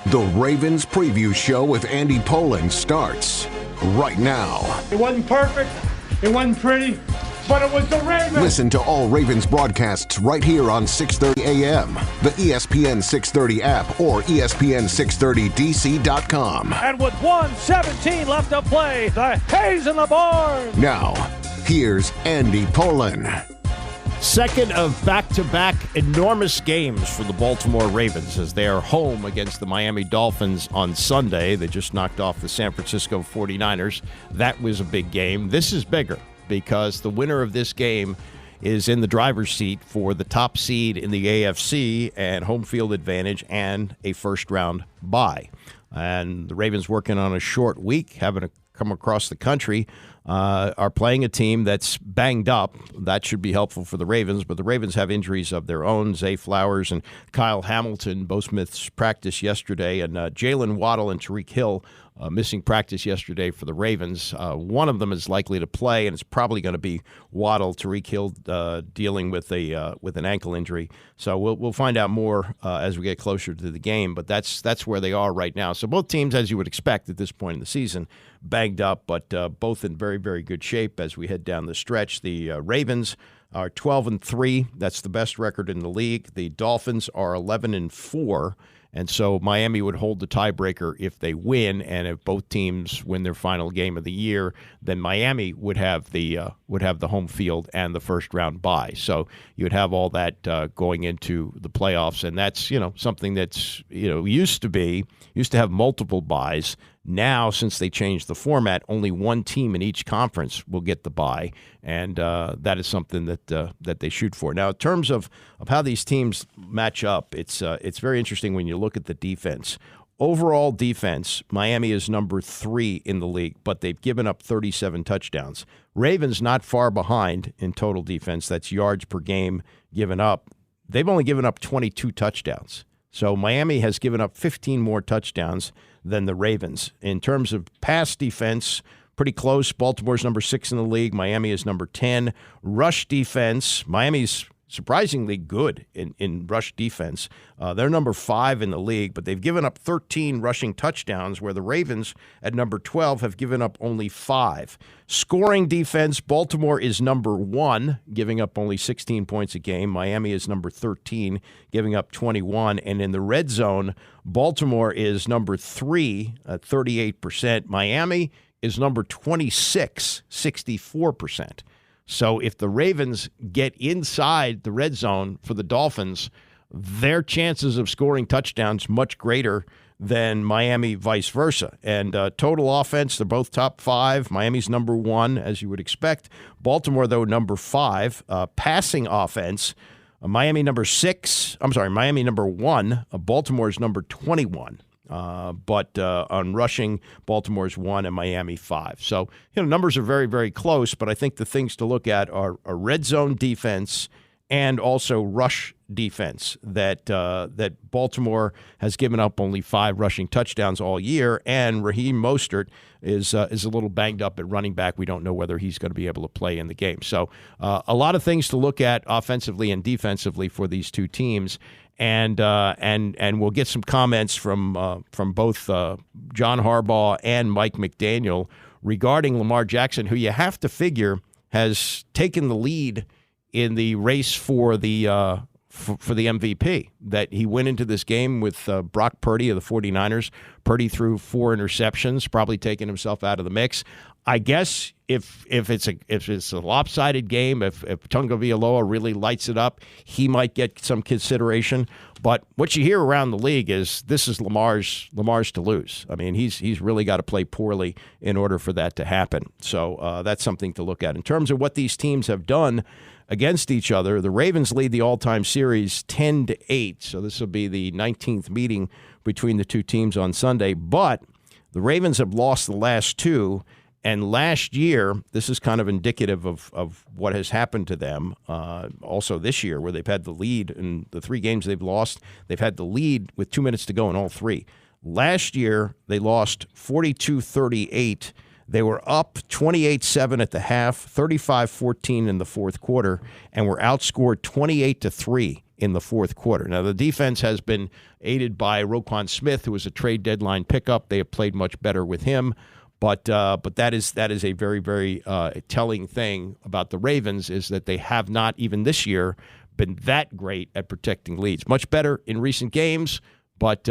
The Ravens Preview Show with Andy Pollin starts right now. It wasn't perfect, it wasn't pretty, but it was the Ravens. Listen to all Ravens broadcasts right here on 6:30 a.m., the ESPN 630 app, or ESPN630DC.com. And with 1:17 left to play, the hay's in the barn. Now, here's Andy Pollin. Second of back-to-back enormous games for the Baltimore Ravens as they are home against the Miami Dolphins on Sunday. They just knocked off the San Francisco 49ers. That was a big game. This is bigger because the winner of this game is in the driver's seat for the top seed in the AFC and home field advantage and a first-round bye. And the Ravens working on a short week, having to come across the country, are playing a team that's banged up. That should be helpful for the Ravens, but the Ravens have injuries of their own. Zay Flowers and Kyle Hamilton both missed practice yesterday, and Jalen Waddle and Tyreek Hill missing practice yesterday for the Ravens. One of them is likely to play, and it's probably going to be Waddle. Tyreek Hill dealing with an ankle injury. So we'll find out more as we get closer to the game. But that's where they are right now. So both teams, as you would expect at this point in the season, banged up, but both in very, very good shape as we head down the stretch. The Ravens are 12-3. That's the best record in the league. The Dolphins are 11-4. And so Miami would hold the tiebreaker if they win, and if both teams win their final game of the year, then Miami would have the home field and the first round bye. So you would have all that going into the playoffs, and that's something that's used to have multiple byes. Now, since they changed the format, only one team in each conference will get the bye, and that is something that they shoot for. Now, in terms of how these teams match up, it's very interesting when you look at the defense. Overall defense, Miami is number 3 in the league, but they've given up 37 touchdowns. Ravens not far behind in total defense. That's yards per game given up. They've only given up 22 touchdowns. So Miami has given up 15 more touchdowns than the Ravens. In terms of pass defense, pretty close. Baltimore's number 6 in the league. Miami is number 10. Rush defense, Miami's surprisingly good in rush defense. They're number 5 in the league, but they've given up 13 rushing touchdowns, where the Ravens at number 12 have given up only 5. Scoring defense, Baltimore is number 1, giving up only 16 points a game. Miami is number 13, giving up 21. And in the red zone, Baltimore is number 3 at 38%. Miami is number 26, 64%. So if the Ravens get inside the red zone for the Dolphins, their chances of scoring touchdowns much greater than Miami, vice versa. And total offense, they're both top 5. Miami's number 1, as you would expect. Baltimore, though, number 5. Passing offense, Miami number 1. Baltimore's number 21. But on rushing, Baltimore's 1 and Miami 5. So, numbers are very, very close, but I think the things to look at are a red zone defense and also rush defense that Baltimore has given up only 5 rushing touchdowns all year, and Raheem Mostert is a little banged up at running back. We don't know whether he's going to be able to play in the game. So a lot of things to look at offensively and defensively for these two teams. And we'll get some comments from both John Harbaugh and Mike McDaniel regarding Lamar Jackson, who you have to figure has taken the lead in the race for the MVP. That he went into this game with Brock Purdy of the 49ers. Purdy threw 4 interceptions, probably taking himself out of the mix. I guess if it's a lopsided game, if Tagovailoa really lights it up, he might get some consideration. But what you hear around the league is this is Lamar's to lose. I mean, he's really got to play poorly in order for that to happen. So that's something to look at. In terms of what these teams have done against each other, the Ravens lead the all-time series 10-8. So this will be the 19th meeting between the two teams on Sunday. But the Ravens have lost the last 2. And last year, this is kind of indicative of what has happened to them. Also this year, where they've had the lead in the 3 games they've lost, they've had the lead with 2 minutes to go in all 3. Last year, they lost 42-38. They were up 28-7 at the half, 35-14 in the fourth quarter, and were outscored 28-3 in the fourth quarter. Now, the defense has been aided by Roquan Smith, who was a trade deadline pickup. They have played much better with him. But that is a very, very telling thing about the Ravens is that they have not, even this year, been that great at protecting leads. Much better in recent games, but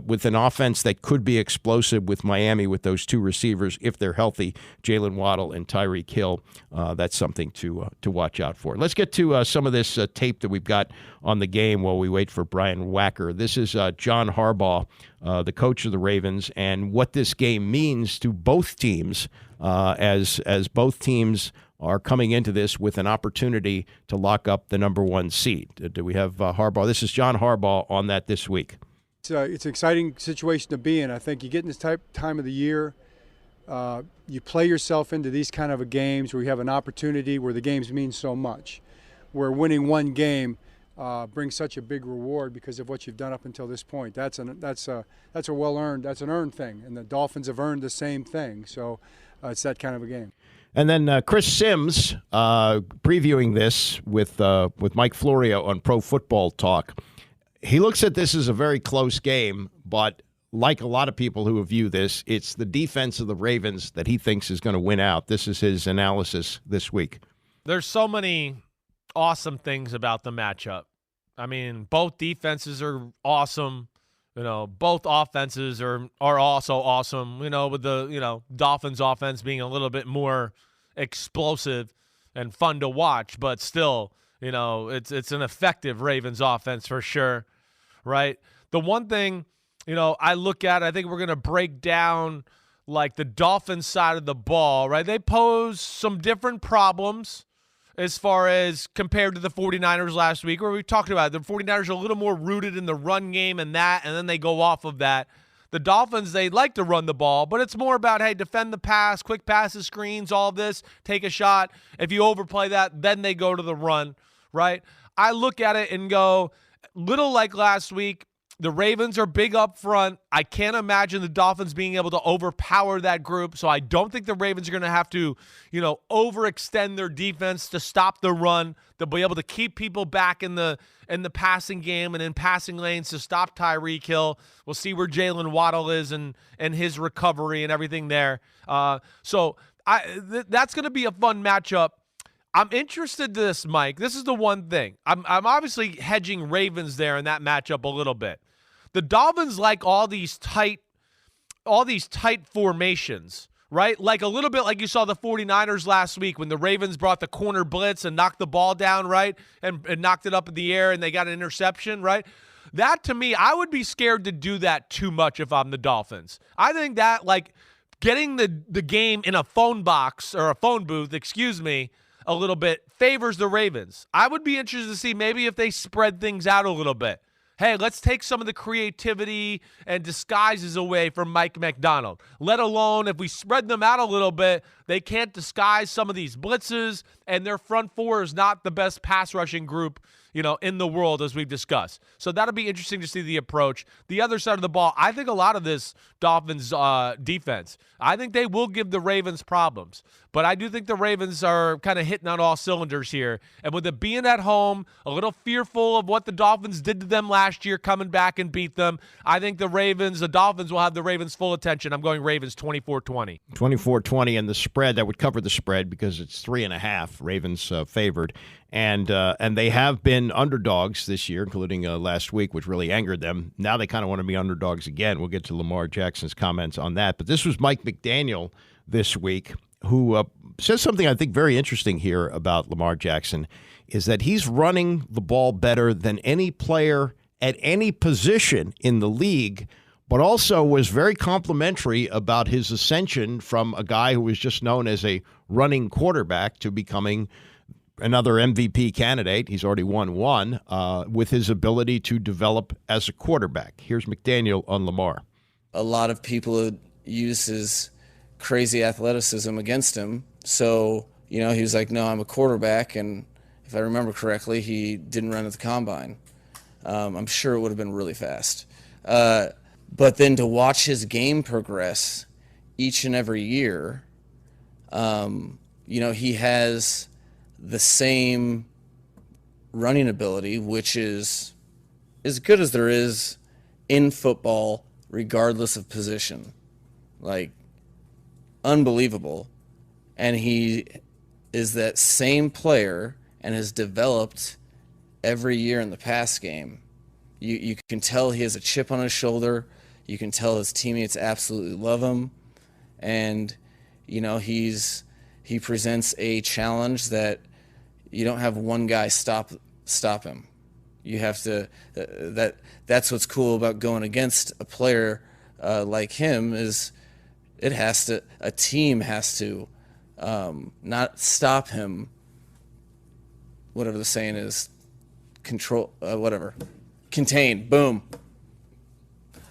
with an offense that could be explosive with Miami with those two receivers, if they're healthy, Jalen Waddle and Tyreek Hill, that's something to watch out for. Let's get to some of this tape that we've got on the game while we wait for Brian Wacker. This is John Harbaugh, the coach of the Ravens, and what this game means to both teams as both teams are coming into this with an opportunity to lock up the number one seed. Do we have Harbaugh? This is John Harbaugh on that this week. It's an exciting situation to be in. I think you get in this time of the year, you play yourself into these kind of games where you have an opportunity where the games mean so much, where winning one game brings such a big reward because of what you've done up until this point. That's an earned thing, and the Dolphins have earned the same thing. So it's that kind of a game. And then Chris Sims previewing this with Mike Florio on Pro Football Talk. He looks at this as a very close game, but like a lot of people who view this, it's the defense of the Ravens that he thinks is going to win out. This is his analysis this week. There's so many awesome things about the matchup. I mean, both defenses are awesome. Both offenses are also awesome. With the Dolphins offense being a little bit more explosive and fun to watch, but still, it's an effective Ravens offense for sure, right? The one thing, I look at, I think we're going to break down like the Dolphins side of the ball, right? They pose some different problems as far as compared to the 49ers last week, where we talked about it. The 49ers are a little more rooted in the run game and then they go off of that. The Dolphins, they like to run the ball, but it's more about, hey, defend the pass, quick passes, screens, all this, take a shot. If you overplay that, then they go to the run, right? I look at it and go, little like last week, the Ravens are big up front. I can't imagine the Dolphins being able to overpower that group, so I don't think the Ravens are going to have to, overextend their defense to stop the run. They'll be able to keep people back in the passing game and in passing lanes to stop Tyreek Hill. We'll see where Jalen Waddle is and his recovery and everything there. So that's going to be a fun matchup. I'm interested in this, Mike. This is the one thing. I'm obviously hedging Ravens there in that matchup a little bit. The Dolphins like all these tight formations, right? Like a little bit like you saw the 49ers last week when the Ravens brought the corner blitz and knocked the ball down, right? And knocked it up in the air and they got an interception, right? That, to me, I would be scared to do that too much if I'm the Dolphins. I think that, like, getting the game in a phone box or a phone booth, a little bit favors the Ravens. I would be interested to see maybe if they spread things out a little bit. Hey, let's take some of the creativity and disguises away from Mike McDonald. Let alone if we spread them out a little bit, they can't disguise some of these blitzes, and their front four is not the best pass rushing group, in the world, as we've discussed. So that'll be interesting to see the approach. The other side of the ball, I think a lot of this Dolphins defense, I think they will give the Ravens problems. But I do think the Ravens are kind of hitting on all cylinders here. And with it being at home, a little fearful of what the Dolphins did to them last year, coming back and beat them, I think the Dolphins will have the Ravens' full attention. I'm going Ravens 24-20. 24-20, and the spread, that would cover the spread because it's 3.5, Ravens favored. And they have been underdogs this year, including last week, which really angered them. Now they kind of want to be underdogs again. We'll get to Lamar Jackson's comments on that. But this was Mike McDaniel this week, who says something I think very interesting here about Lamar Jackson, is that he's running the ball better than any player at any position in the league, but also was very complimentary about his ascension from a guy who was just known as a running quarterback to becoming another MVP candidate. He's already won one with his ability to develop as a quarterback. Here's McDaniel on Lamar. A lot of people use his crazy athleticism against him. So, he was like, no, I'm a quarterback. And if I remember correctly, he didn't run at the combine. I'm sure it would have been really fast. But then to watch his game progress each and every year, he has the same running ability, which is as good as there is in football, regardless of position. Like, unbelievable. And he is that same player and has developed every year in the pass game. You can tell he has a chip on his shoulder. You can tell his teammates absolutely love him. And, you know, he presents a challenge that you don't have one guy stop him. You have to, that's what's cool about going against a player like him, is a team has to not stop him, whatever the saying is, contain, boom.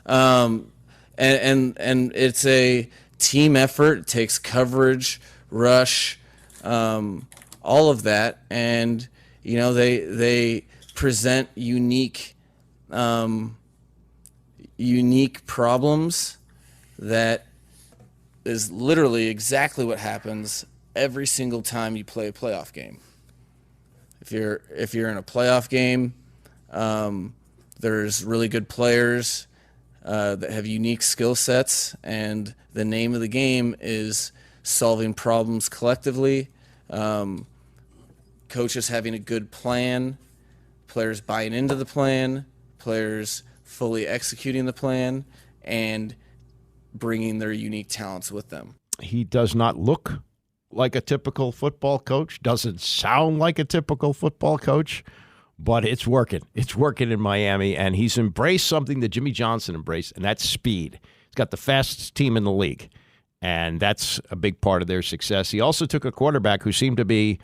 And it's a team effort. It takes coverage, rush, all of that. And, they present unique problems that is literally exactly what happens every single time you play a playoff game. If you're in a playoff game, there's really good players that have unique skill sets, and the name of the game is solving problems collectively, coaches having a good plan, players buying into the plan, players fully executing the plan, and bringing their unique talents with them. He does not look like a typical football coach, doesn't sound like a typical football coach, but it's working. It's working in Miami, and he's embraced something that Jimmy Johnson embraced, and that's speed. He's got the fastest team in the league, and that's a big part of their success. He also took a quarterback who seemed to be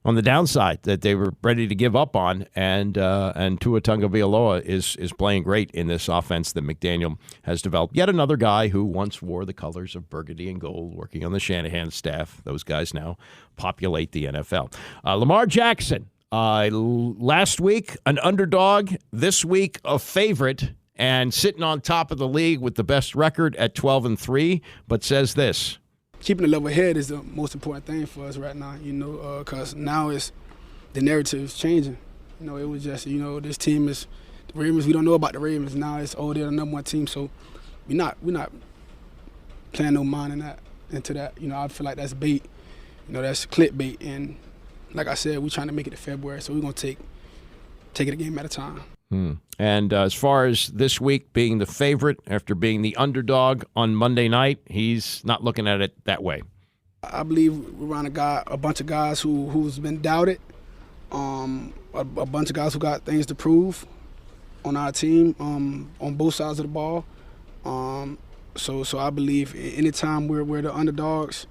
on the downside, that they were ready to give up on, and Tua Tagovailoa is playing great in this offense that McDaniel has developed. Yet another guy who once wore the colors of burgundy and gold, working on the Shanahan staff. Those guys now populate the NFL. Lamar Jackson, last week an underdog, this week a favorite, and sitting on top of the league with the best record at 12-3, but says this: keeping the level head is the most important thing for us right now, because now the narrative is changing. It was just, this team is the Ravens. We don't know about the Ravens now. It's they're the number one team, so we're not playing no mind into that. I feel like that's bait. That's clickbait, and like I said, we're trying to make it to February, so we're gonna take it a game at a time. And as far as this week being the favorite after being the underdog on Monday night, he's not looking at it that way. I believe we're around a bunch of guys who's been doubted, a bunch of guys who got things to prove on our team, on both sides of the ball. So I believe anytime we're the underdogs,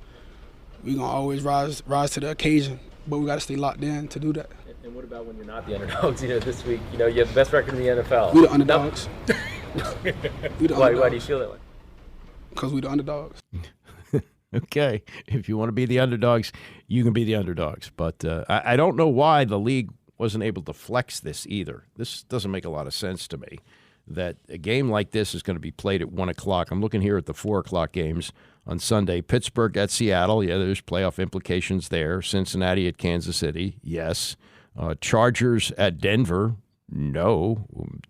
we're going to always rise to the occasion, but we got to stay locked in to do that. And what about when you're not the underdogs? This week, you have the best record in the NFL. We the underdogs. Why do you feel that way? Because we the underdogs. Okay. If you want to be the underdogs, you can be the underdogs. But I don't know why the league wasn't able to flex this either. This doesn't make a lot of sense to me, that a game like this is going to be played at 1 o'clock. I'm looking here at the 4 o'clock games on Sunday. Pittsburgh at Seattle. Yeah, there's playoff implications there. Cincinnati at Kansas City. Yes. Chargers at Denver. No.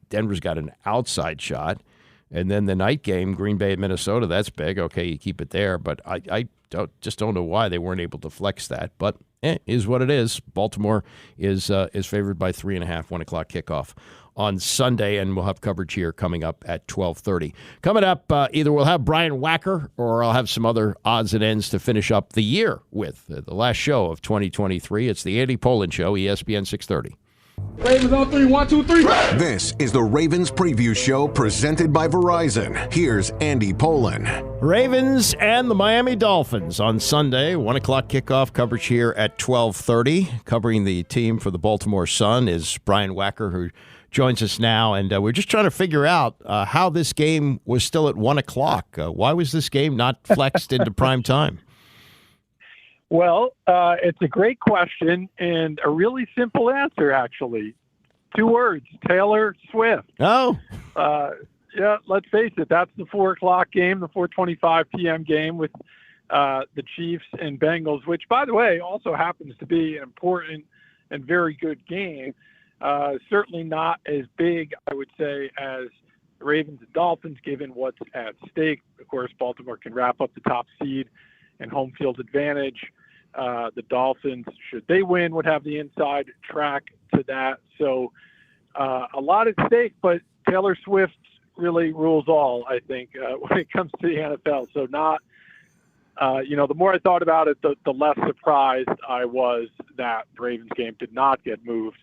Denver's got an outside shot. And then the night game, Green Bay at Minnesota, that's big. Okay, you keep it there. But I don't know why they weren't able to flex that. But is what it is. Baltimore is favored by 3.5, 1 o'clock kickoff on Sunday, and we'll have coverage here coming up at 12:30. Coming up, either we'll have Brian Wacker or I'll have some other odds and ends to finish up the year with. The last show of 2023. It's the Andy Pollin Show, ESPN 630. Ravens on 3, 1, 2, 3. This is the Ravens Preview Show presented by Verizon. Here's Andy Pollin. Ravens and the Miami Dolphins on Sunday, 1 o'clock kickoff, coverage here at 12:30. Covering the team for the Baltimore Sun is Brian Wacker, who joins us now, and we're just trying to figure out how this game was still at 1 o'clock. Why was this game not flexed into prime time? Well, it's a great question and a really simple answer, actually. 2 words, Taylor Swift. Oh. Yeah, let's face it, that's the 4 o'clock game, the 4:25 p.m. game with the Chiefs and Bengals, which, by the way, also happens to be an important and very good game. Certainly not as big, I would say, as the Ravens and Dolphins, given what's at stake. Of course, Baltimore can wrap up the top seed and home field advantage. The Dolphins, should they win, would have the inside track to that. So a lot at stake, but Taylor Swift really rules all, I think, when it comes to the NFL. So not, the more I thought about it, the less surprised I was that the Ravens game did not get moved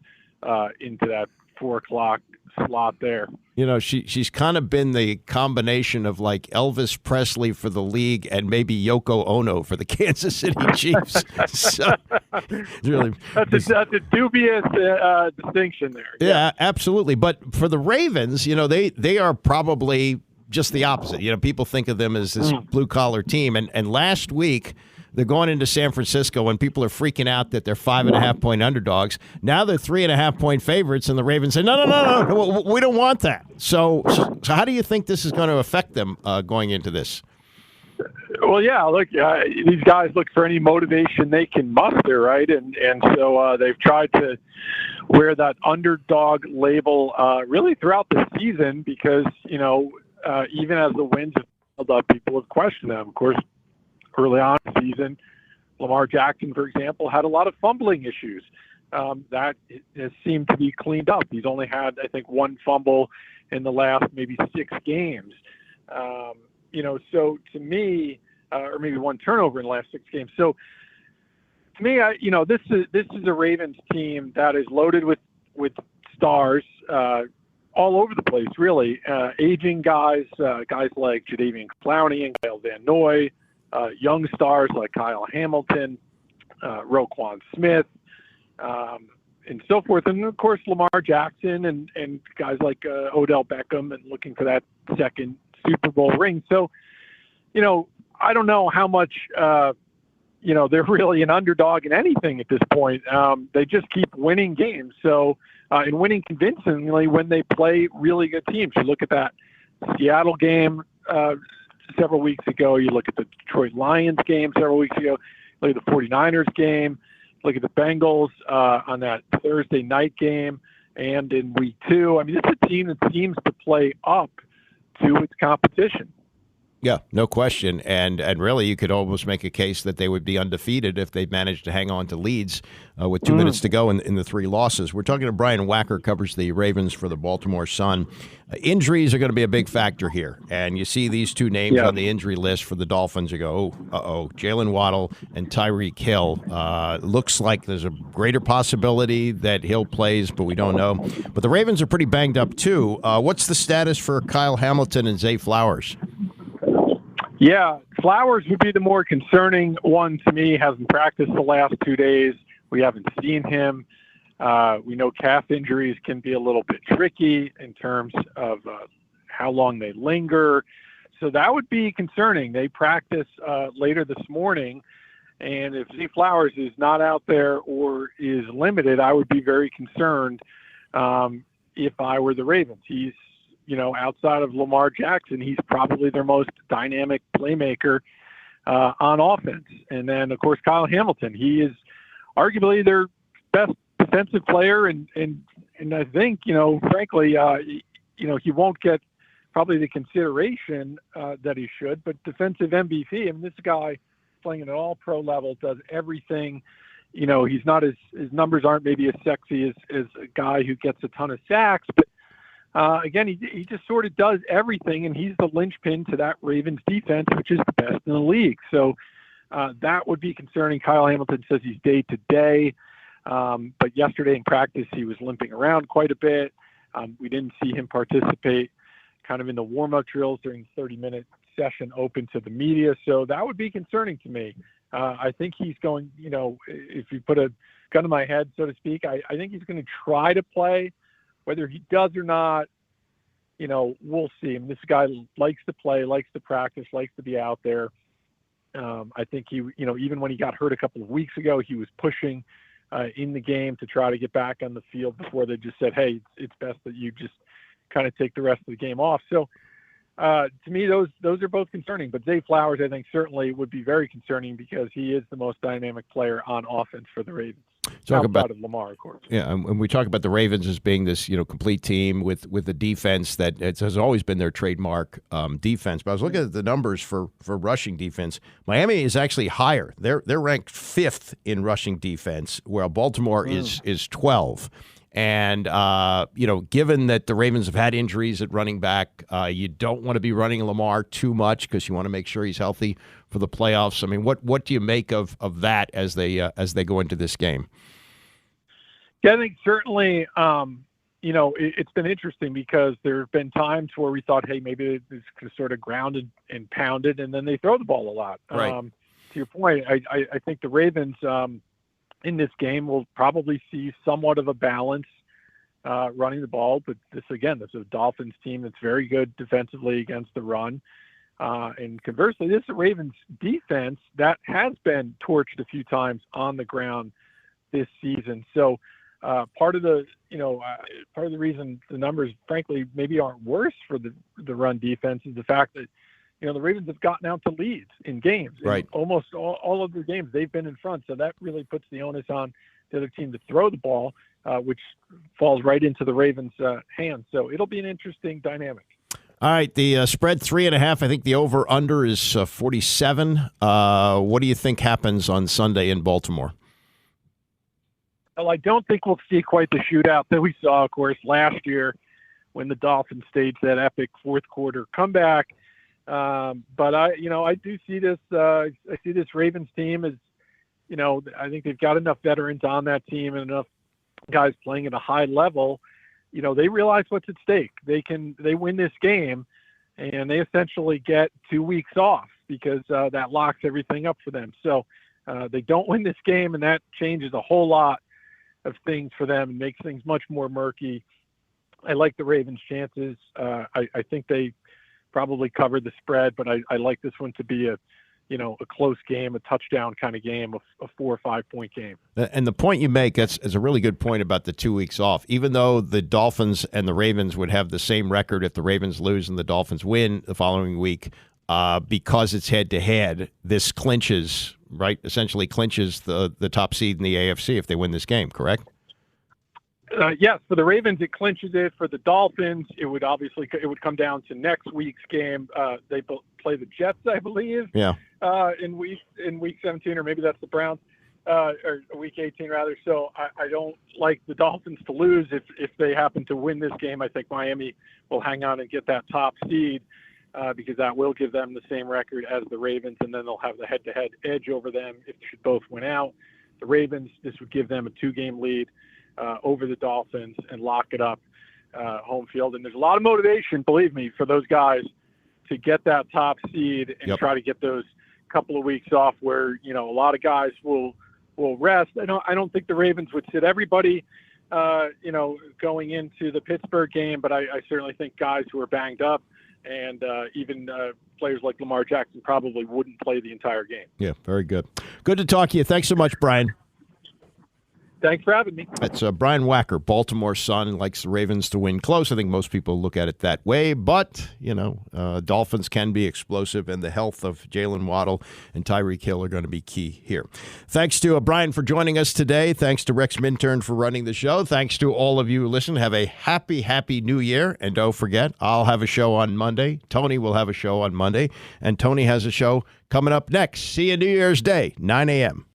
into that 4 o'clock slot there. She's kind of been the combination of like Elvis Presley for the league and maybe Yoko Ono for the Kansas City Chiefs. So, really, that's a dubious distinction there. Yeah, absolutely. But for the Ravens, they are probably just the opposite. People think of them as this blue collar team. And last week, they're going into San Francisco when people are freaking out that they're 5.5-point underdogs. Now they're 3.5-point favorites, and the Ravens say, no, we don't want that. So how do you think this is going to affect them going into this? Well, yeah, look, these guys look for any motivation they can muster, right? And so they've tried to wear that underdog label really throughout the season because, even as the wins have held up, people have questioned them. Of course, early on in the season, Lamar Jackson, for example, had a lot of fumbling issues. That has seemed to be cleaned up. He's only had, I think, 1 fumble in the last maybe 6 games. So to me, or maybe 1 turnover in the last 6 games. So to me, this is a Ravens team that is loaded with stars all over the place, really. Aging guys like Jadeveon Clowney and Kyle Van Noy, young stars like Kyle Hamilton, Roquan Smith, and so forth. And, of course, Lamar Jackson and guys like Odell Beckham and looking for that second Super Bowl ring. So, I don't know how much, they're really an underdog in anything at this point. They just keep winning games. So, and winning convincingly when they play really good teams. You look at that Seattle game several weeks ago. You look at the Detroit Lions game several weeks ago. Look at the 49ers game. Look at the Bengals on that Thursday night game and in week 2. I mean, this is a team that seems to play up to its competition. Yeah, no question. And really, you could almost make a case that they would be undefeated if they managed to hang on to leads with 2 minutes to go in the 3 losses. We're talking to Brian Wacker, covers the Ravens for the Baltimore Sun. Injuries are going to be a big factor here. And you see these 2 names on the injury list for the Dolphins. You go, Jalen Waddle and Tyreek Hill. Looks like there's a greater possibility that Hill plays, but we don't know. But the Ravens are pretty banged up, too. What's the status for Kyle Hamilton and Zay Flowers? Yeah, Flowers would be the more concerning one to me. Hasn't practiced the last 2 days. We haven't seen him. We know calf injuries can be a little bit tricky in terms of how long they linger. So that would be concerning. They practice later this morning. And if Zay Flowers is not out there or is limited, I would be very concerned if I were the Ravens. He's outside of Lamar Jackson, he's probably their most dynamic playmaker on offense. And then, of course, Kyle Hamilton. He is arguably their best defensive player, and I think, frankly, he won't get probably the consideration that he should. But defensive MVP, I mean, this guy playing at an all-pro level, does everything. He's not his numbers aren't maybe as sexy as a guy who gets a ton of sacks, but again, he just sort of does everything, and he's the linchpin to that Ravens defense, which is the best in the league. So that would be concerning. Kyle Hamilton says he's day-to-day, but yesterday in practice he was limping around quite a bit. We didn't see him participate kind of in the warm-up drills during the 30-minute session open to the media, so that would be concerning to me. I think he's going, if you put a gun to my head, so to speak, I think he's going to try to play. Whether he does or not, we'll see. This guy likes to play, likes to practice, likes to be out there. I think he, even when he got hurt a couple of weeks ago, he was pushing in the game to try to get back on the field before they just said, hey, it's best that you just kind of take the rest of the game off. So to me, those are both concerning. But Zay Flowers, I think, certainly would be very concerning because he is the most dynamic player on offense for the Ravens. outside of Lamar, of course. Yeah, and we talk about the Ravens as being this, complete team with a defense that has always been their trademark defense. But I was looking at the numbers for rushing defense. Miami is actually higher. They're ranked 5th in rushing defense, while Baltimore is 12. And, given that the Ravens have had injuries at running back, you don't want to be running Lamar too much because you want to make sure he's healthy for the playoffs. I mean, what do you make of that as they go into this game? Yeah, I think certainly, it's been interesting because there have been times where we thought, hey, maybe it's sort of grounded and pounded, and then they throw the ball a lot. Right. To your point, I think the Ravens in this game will probably see somewhat of a balance running the ball. But this is a Dolphins team that's very good defensively against the run. And conversely, this is a Ravens defense that has been torched a few times on the ground this season. So, part of the reason the numbers, frankly, maybe aren't worse for the run defense is the fact that, the Ravens have gotten out to leads in games. Right. In almost all of their games, they've been in front. So that really puts the onus on the other team to throw the ball, which falls right into the Ravens' hands. So it'll be an interesting dynamic. All right, the spread 3.5. I think the over-under is 47. What do you think happens on Sunday in Baltimore? Well, I don't think we'll see quite the shootout that we saw, of course, last year when the Dolphins staged that epic fourth quarter comeback. But I do see this. I see this Ravens team as, I think they've got enough veterans on that team and enough guys playing at a high level. They realize what's at stake. They win this game, and they essentially get 2 weeks off because that locks everything up for them. So they don't win this game, and that changes a whole lot of things for them and makes things much more murky. I like the Ravens' chances. I think they probably covered the spread, but I like this one to be a close game, a touchdown kind of game, a 4 or 5 point game. And the point you make is a really good point about the 2 weeks off. Even though the Dolphins and the Ravens would have the same record if the Ravens lose and the Dolphins win the following week, because it's head-to-head, this clinches, right? Essentially clinches the top seed in the AFC if they win this game, correct? Yes, for the Ravens, it clinches it. For the Dolphins, it would come down to next week's game. They play the Jets, I believe. Yeah. In week 17, or maybe that's the Browns, or week 18 rather. So I don't like the Dolphins to lose if they happen to win this game. I think Miami will hang on and get that top seed because that will give them the same record as the Ravens, and then they'll have the head-to-head edge over them if they should both win out. The Ravens, this would give them a 2-game lead over the Dolphins and lock it up home field. And there's a lot of motivation, believe me, for those guys to get that top seed and try to get those couple of weeks off where, a lot of guys will rest. I don't think the Ravens would sit everybody, going into the Pittsburgh game, but I certainly think guys who are banged up and even players like Lamar Jackson probably wouldn't play the entire game. Yeah, very good. Good to talk to you. Thanks so much, Brian. Thanks for having me. That's Brian Wacker, Baltimore Sun, likes the Ravens to win close. I think most people look at it that way, but, Dolphins can be explosive, and the health of Jalen Waddle and Tyreek Hill are going to be key here. Thanks to Brian for joining us today. Thanks to Rex Minturn for running the show. Thanks to all of you who listen. Have a happy New Year, and don't forget, I'll have a show on Monday. Tony will have a show on Monday, and Tony has a show coming up next. See you New Year's Day, 9 a.m.